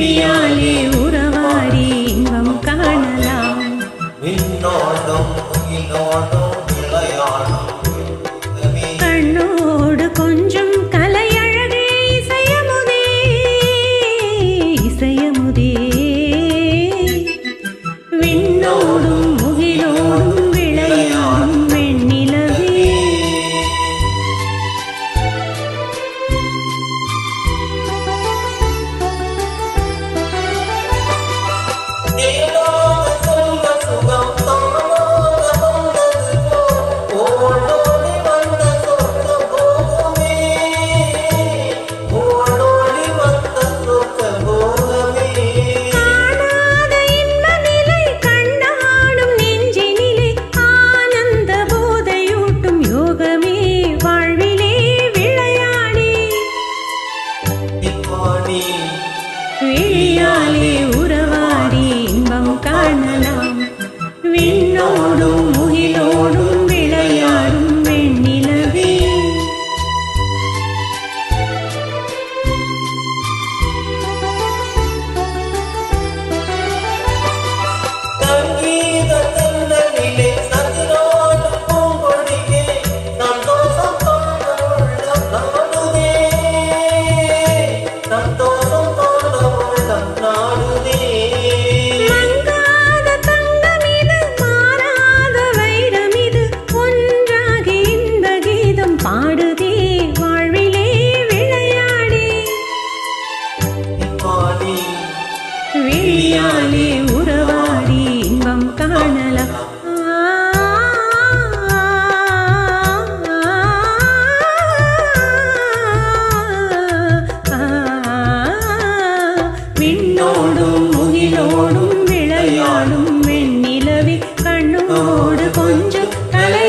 விழியாலே உறவாடி இன்பம் காணலாம். விண்ணோடும் முகிலோடும் விளையாடும் கண்ணோடு கொஞ்சம் கலையழகே இசையமுதே இசையமுதே. விண்ணோடும் முகிலோடும் விளையாடும் வெண்ணிலவே. விழியாலே உறவாடி இன்பம் காணலாம். விண்ணோடும் முகிலோடும் விளையாடும் வெண்ணிலவே. பாடுதே வாழ்விலே விளையாடி. விழியாலே உறவாடி இன்பம் காணலாம். விண்ணோடும் முகிலோடும் விளையாடும் வெண்ணிலவே. கண்ணோடு கொஞ்சம் கலை